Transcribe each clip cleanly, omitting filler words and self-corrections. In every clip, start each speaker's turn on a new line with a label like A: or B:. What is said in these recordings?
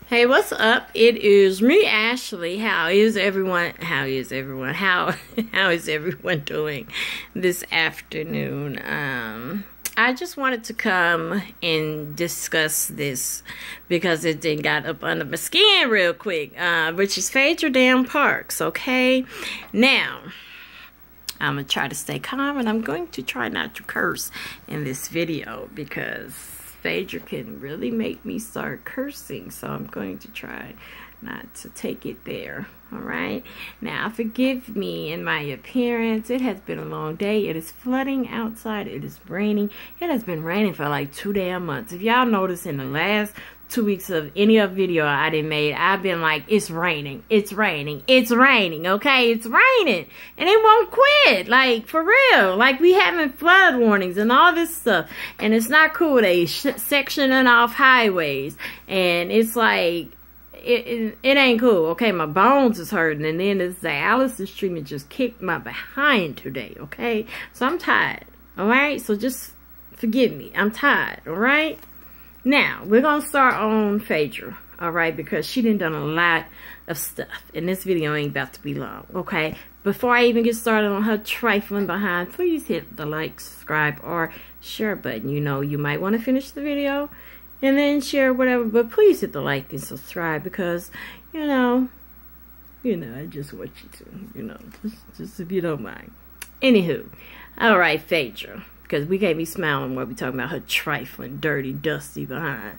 A: Hey, what's up? It is me, Ashley. How is everyone? How is everyone doing this afternoon? I just wanted to come and discuss this because it then got up under my skin real quick, which is Phaedra Parks, okay? Now, I'm going to try to stay calm, and I'm going to try not to curse in this video because Phaedra can really make me start cursing, so I'm going to try not to take it there. All right, now forgive me in my appearance. It has been a long day. It is flooding outside. It is raining. It has been raining for like 2 damn months. If y'all notice, in the last 2 weeks of any other video I done made, I've been like, it's raining, it's raining, it's raining, okay? It's raining, and it won't quit, like, for real. Like, we having flood warnings and all this stuff, and it's not cool. They sectioning off highways, and it's like, it ain't cool, okay? My bones is hurting, and then this dialysis treatment just kicked my behind today, okay? So I'm tired, all right? So just forgive me, I'm tired, all right? Now, we're going to start on Phaedra, all right, because she done a lot of stuff, and this video ain't about to be long, okay? Before I even get started on her trifling behind, please hit the like, subscribe, or share button. You know, you might want to finish the video and then share whatever, but please hit the like and subscribe because, you know, I just want you to, just if you don't mind. Anywho, all right, Phaedra. Because we can't be smiling while we talking about her trifling, dirty, dusty behind.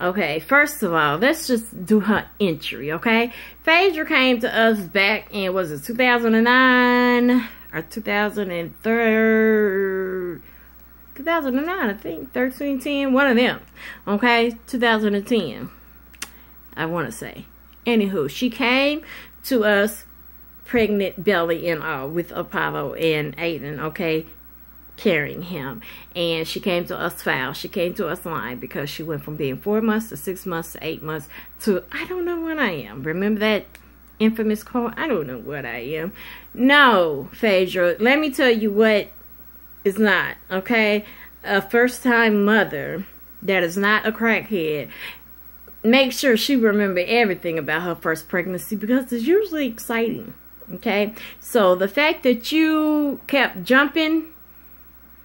A: Okay, first of all, let's just do her entry, okay? Phaedra came to us back in, was it 2009 or 2003? 2009, I think, 1310, one of them, okay? 2010, I want to say. Anywho, she came to us pregnant, belly and all, with Apollo and Aiden, okay? Carrying him, and she came to us foul. She came to us lying because she went from being 4 months to 6 months to 8 months to I don't know what I am. Remember that infamous quote? I don't know what I am. No, Phaedra, let me tell you what is not, okay? A first-time mother that is not a crackhead, make sure she remember everything about her first pregnancy because it's usually exciting, okay? So the fact that you kept jumping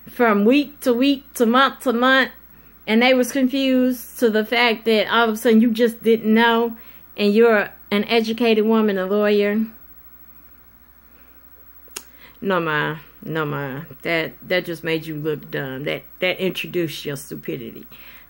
A: from week to week to month, and they was confused to the fact that all of a sudden you just didn't know, and you're an educated woman, a lawyer. No, ma. That just made you look dumb. That introduced your stupidity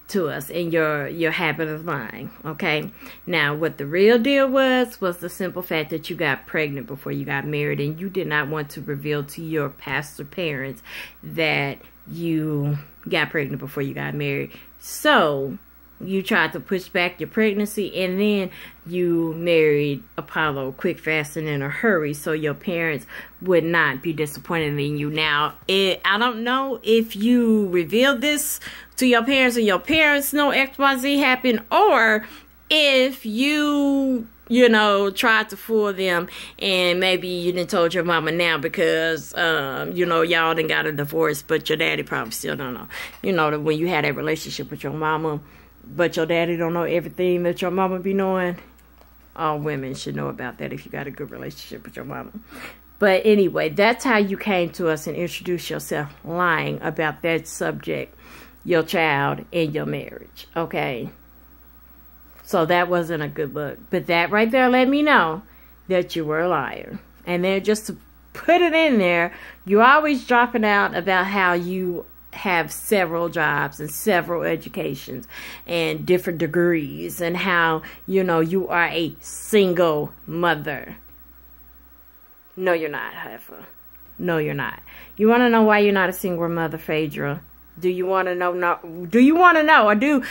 A: to us and your habit of lying, okay? Now, what the real deal was the simple fact that you got pregnant before you got married, and you did not want to reveal to your pastor parents that you got pregnant before you got married. So you tried to push back your pregnancy, and then you married Apollo quick, fast, and in a hurry, so your parents would not be disappointed in you. Now, I don't know if you revealed this to your parents and your parents know XYZ happened, or if you tried to fool them and maybe you didn't told your mama now because, y'all done got a divorce, but your daddy probably still don't know. That when you had that relationship with your mama, but your daddy don't know everything that your mama be knowing. All women should know about that if you got a good relationship with your mama. But anyway, that's how you came to us and introduced yourself lying about that subject, your child and your marriage, okay? So that wasn't a good look. But that right there let me know that you were a liar. And then just to put it in there, you're always dropping out about how you have several jobs and several educations and different degrees and how, you are a single mother. No, you're not, Heifer. No, you're not. You want to know why you're not a single mother, Phaedra? Do you want to know? No. Do you want to know? Or do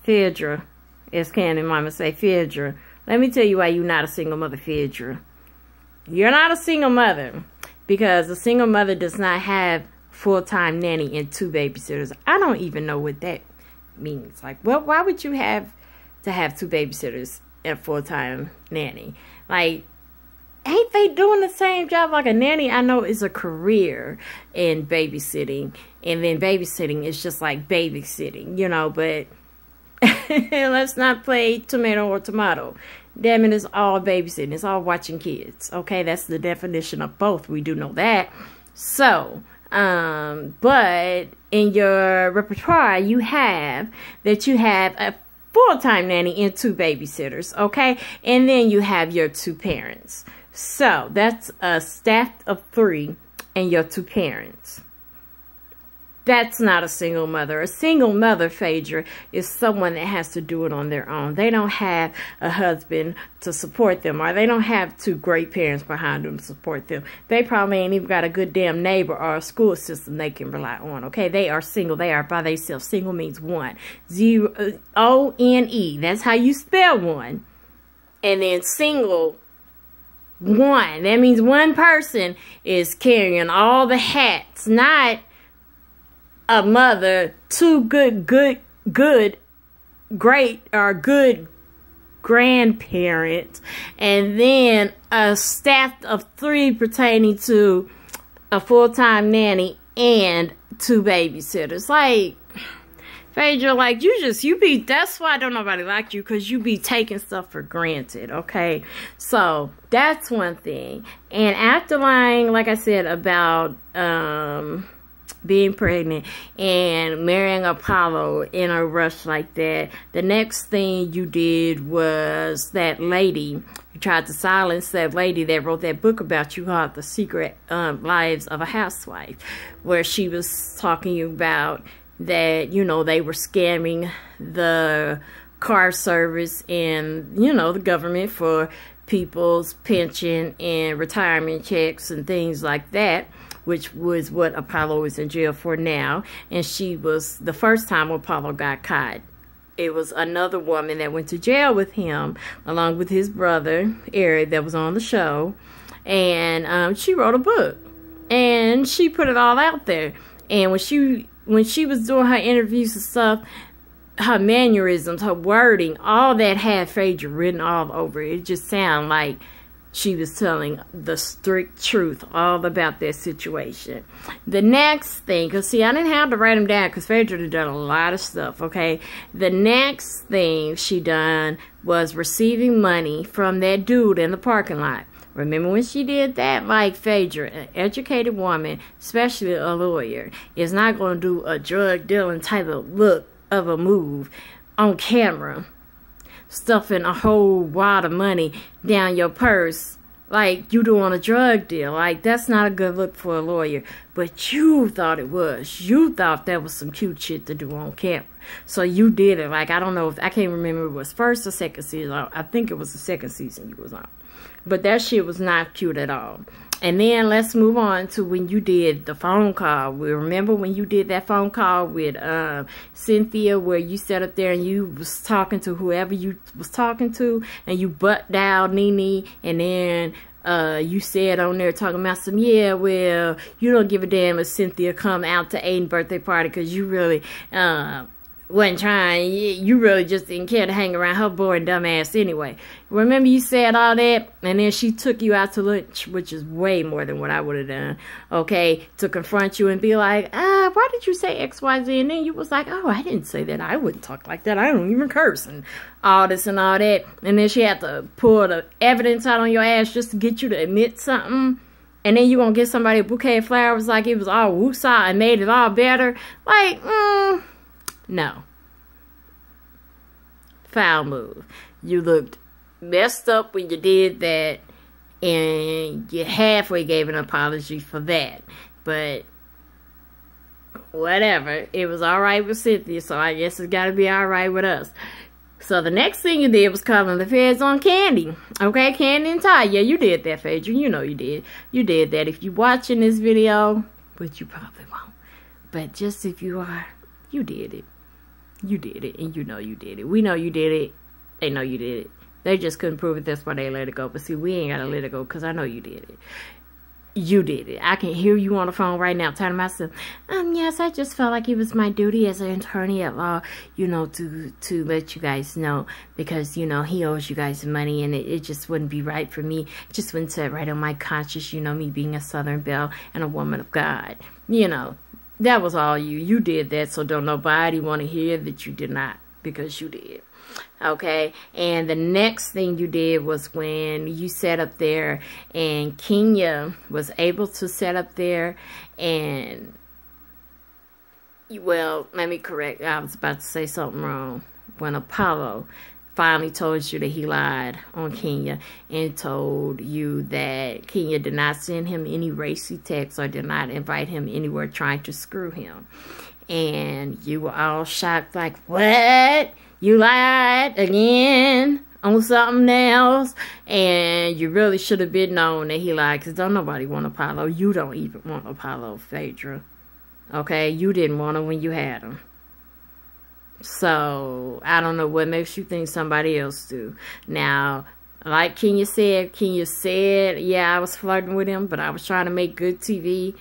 A: Phaedra, as Candy Mama say, Phaedra. Let me tell you why you're not a single mother, Phaedra. You're not a single mother because a single mother does not have full-time nanny and 2 babysitters. I don't even know what that means. Like, well, why would you have to have 2 babysitters and full-time nanny? Like, ain't they doing the same job? Like, a nanny, I know, is a career in babysitting. And then babysitting is just like babysitting, but Let's not play tomato or tomato. Damn it, it's all babysitting. It's all watching kids. Okay, that's the definition of both. We do know that. So, but in your repertoire, you have a full-time nanny and 2 babysitters. Okay, and then you have your 2 parents. So that's a staff of 3 and your 2 parents. That's not a single mother. A single mother, Phaedra, is someone that has to do it on their own. They don't have a husband to support them, or they don't have 2 great parents behind them to support them. They probably ain't even got a good damn neighbor or a school system they can rely on. Okay, they are single. They are by themselves. Single means one. O-N-E. That's how you spell one. And then single, one. That means one person is carrying all the hats, not a mother, 2 great or good grandparents, and then a staff of 3 pertaining to a full-time nanny and 2 babysitters. Like, Phaedra, like, that's why don't nobody like you, because you be taking stuff for granted, okay? So, that's one thing. And after lying, like I said, about, being pregnant and marrying Apollo in a rush like that, the next thing you did was that lady, you tried to silence that lady that wrote that book about you called The Secret Lives of a Housewife, where she was talking about that, you know, they were scamming the car service and, you know, the government for people's pension and retirement checks and things like that, which was what Apollo is in jail for now. And she was, the first time Apollo got caught, it was another woman that went to jail with him, along with his brother, Eric, that was on the show. And she wrote a book. And she put it all out there. And when she was doing her interviews and stuff, her mannerisms, her wording, all that had Phaedra written all over it. It just sounded like she was telling the strict truth all about that situation. The next thing, because see, I didn't have to write them down because Phaedra had done a lot of stuff, okay? The next thing she done was receiving money from that dude in the parking lot. Remember when she did that? Like, Phaedra, an educated woman, especially a lawyer, is not going to do a drug dealing type of look of a move on camera, stuffing a whole wad of money down your purse like you doing a drug deal. Like, that's not a good look for a lawyer. But you thought it was. You thought that was some cute shit to do on camera. So you did it. Like, I don't know if, I can't remember if it was first or second season. I think it was the second season you was on. But that shit was not cute at all. And then let's move on to when you did the phone call. We remember when you did that phone call with Cynthia, where you sat up there and you was talking to whoever you was talking to, and you butt dialed Nene, and then you said on there talking about some, yeah, well, you don't give a damn if Cynthia come out to Aiden's birthday party because you really wasn't trying. You really just didn't care to hang around her boring dumb ass anyway. Remember you said all that, and then she took you out to lunch, which is way more than what I would have done, okay, to confront you and be like, why did you say XYZ? And then you was like, oh, I didn't say that. I wouldn't talk like that. I don't even curse, and all this and all that. And then she had to pull the evidence out on your ass just to get you to admit something. And then you gonna get somebody a bouquet of flowers like it was all woosah and made it all better. Like, no. Foul move. You looked messed up when you did that, and you halfway gave an apology for that. But whatever. It was alright with Cynthia, so I guess it's gotta be alright with us. So the next thing you did was calling the feds on Candy. Okay, Candy and Ty. Yeah, you did that, Phaedra. You know you did. You did that. If you're watching this video, which you probably won't, but just if you are, you did it. You did it, and you know you did it. We know you did it. They know you did it. They just couldn't prove it. That's why they let it go. But see, we ain't got to let it go because I know you did it. You did it. I can hear you on the phone right now telling myself, yes, I just felt like it was my duty as an attorney at law, you know, to let you guys know because, you know, he owes you guys money and it just wouldn't be right for me. It just wouldn't sit right on my conscience, you know, me being a Southern belle and a woman of God, you know. That was all you. You did that, so don't nobody want to hear that you did not. because you did. Okay, and the next thing you did was when you sat up there and Kenya was able to sit up there and, well, let me correct, I was about to say something wrong. When Apollo finally told you that he lied on Kenya and told you that Kenya did not send him any racy texts or did not invite him anywhere trying to screw him. And you were all shocked, like, what? You lied again on something else? And you really should have been known that he lied, because don't nobody want Apollo. You don't even want Apollo, Phaedra. Okay? You didn't want him when you had him. So, I don't know what makes you think somebody else do. Now, like Kenya said, yeah, I was flirting with him, but I was trying to make good TV.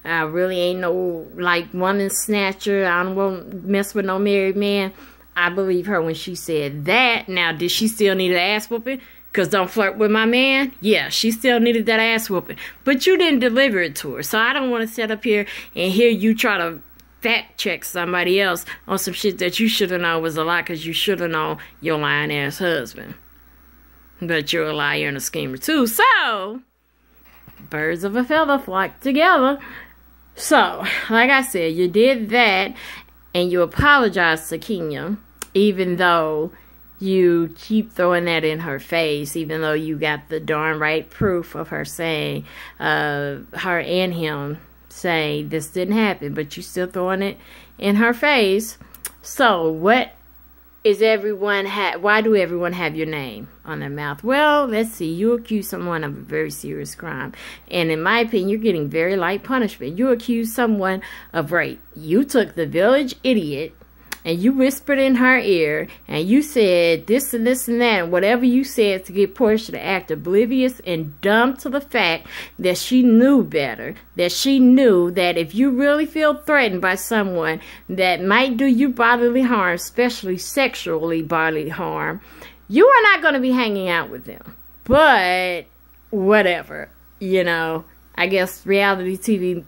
A: I really ain't no, like, woman snatcher. I don't want to mess with no married man. I believe her when she said that. Now, did she still need an ass whooping? Because don't flirt with my man? Yeah, she still needed that ass whooping. But you didn't deliver it to her. So I don't want to sit up here and hear you try to fact check somebody else on some shit that you should have known was a lie, because you should have known your lying ass husband. But you're a liar and a schemer too. So, birds of a feather flock together. So, like I said, you did that. And you apologize to Kenya, even though you keep throwing that in her face, even though you got the darn right proof of her saying, her and him saying this didn't happen, but you still throwing it in her face. So what is everyone, why do everyone have your name on their mouth? Well, let's see, you accuse someone of a very serious crime. And in my opinion, you're getting very light punishment. You accuse someone of rape. You took the village idiot and you whispered in her ear and you said this and this and that, and whatever you said to get Portia to act oblivious and dumb to the fact that she knew better, that she knew that if you really feel threatened by someone that might do you bodily harm, especially sexually bodily harm, you are not going to be hanging out with them. But whatever, you know, I guess reality TV,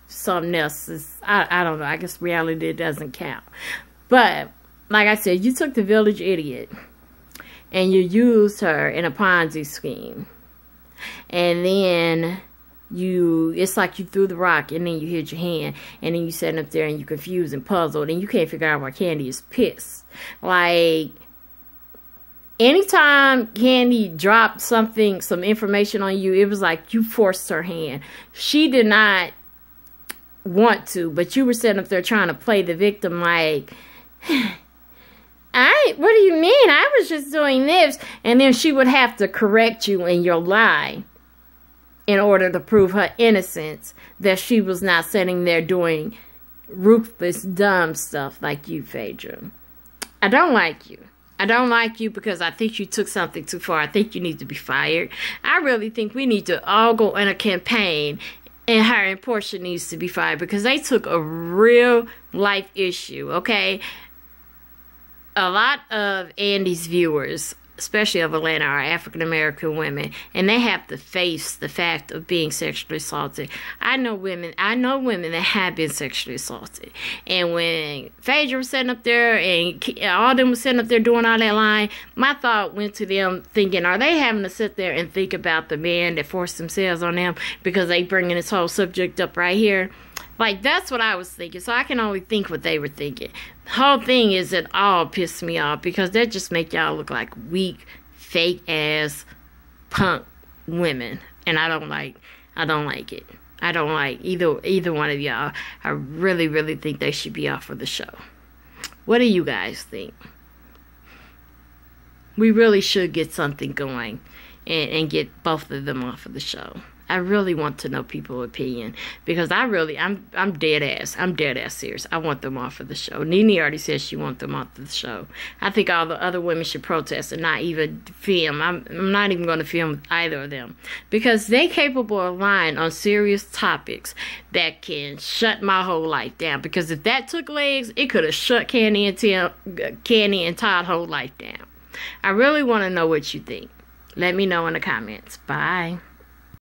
A: something else is, I don't know, I guess reality doesn't count. But, like I said, you took the village idiot and you used her in a Ponzi scheme. And then it's like you threw the rock and then you hit your hand. And then you sitting up there and you confused and puzzled and you can't figure out why Candy is pissed. Like, anytime Candy dropped something, some information on you, it was like you forced her hand. She did not want to, but you were sitting up there trying to play the victim like, what do you mean? I was just doing this. And then she would have to correct you in your lie in order to prove her innocence, that she was not sitting there doing ruthless, dumb stuff like you, Phaedra. I don't like you. I don't like you because I think you took something too far. I think you need to be fired. I really think we need to all go in a campaign and her and Portia needs to be fired because they took a real life issue, okay? A lot of Andy's viewers, especially of Atlanta, are African-American women, and they have to face the fact of being sexually assaulted. I know women that have been sexually assaulted. And when Phaedra was sitting up there and all them was sitting up there doing all that lying, my thought went to them thinking, are they having to sit there and think about the men that forced themselves on them because they bringing this whole subject up right here? Like, that's what I was thinking. So I can only think what they were thinking. The whole thing is it all pissed me off because that just make y'all look like weak, fake-ass, punk women. And I don't like it. I don't like either one of y'all. I really, really think they should be off of the show. What do you guys think? We really should get something going and get both of them off of the show. I really want to know people's opinion because I'm dead ass. I'm dead ass serious. I want them off of the show. Nene already said she wants them off of the show. I think all the other women should protest and not even film. I'm not even going to film either of them because they capable of lying on serious topics that can shut my whole life down. Because if that took legs, it could have shut Candy and Todd's whole life down. I really want to know what you think. Let me know in the comments. Bye.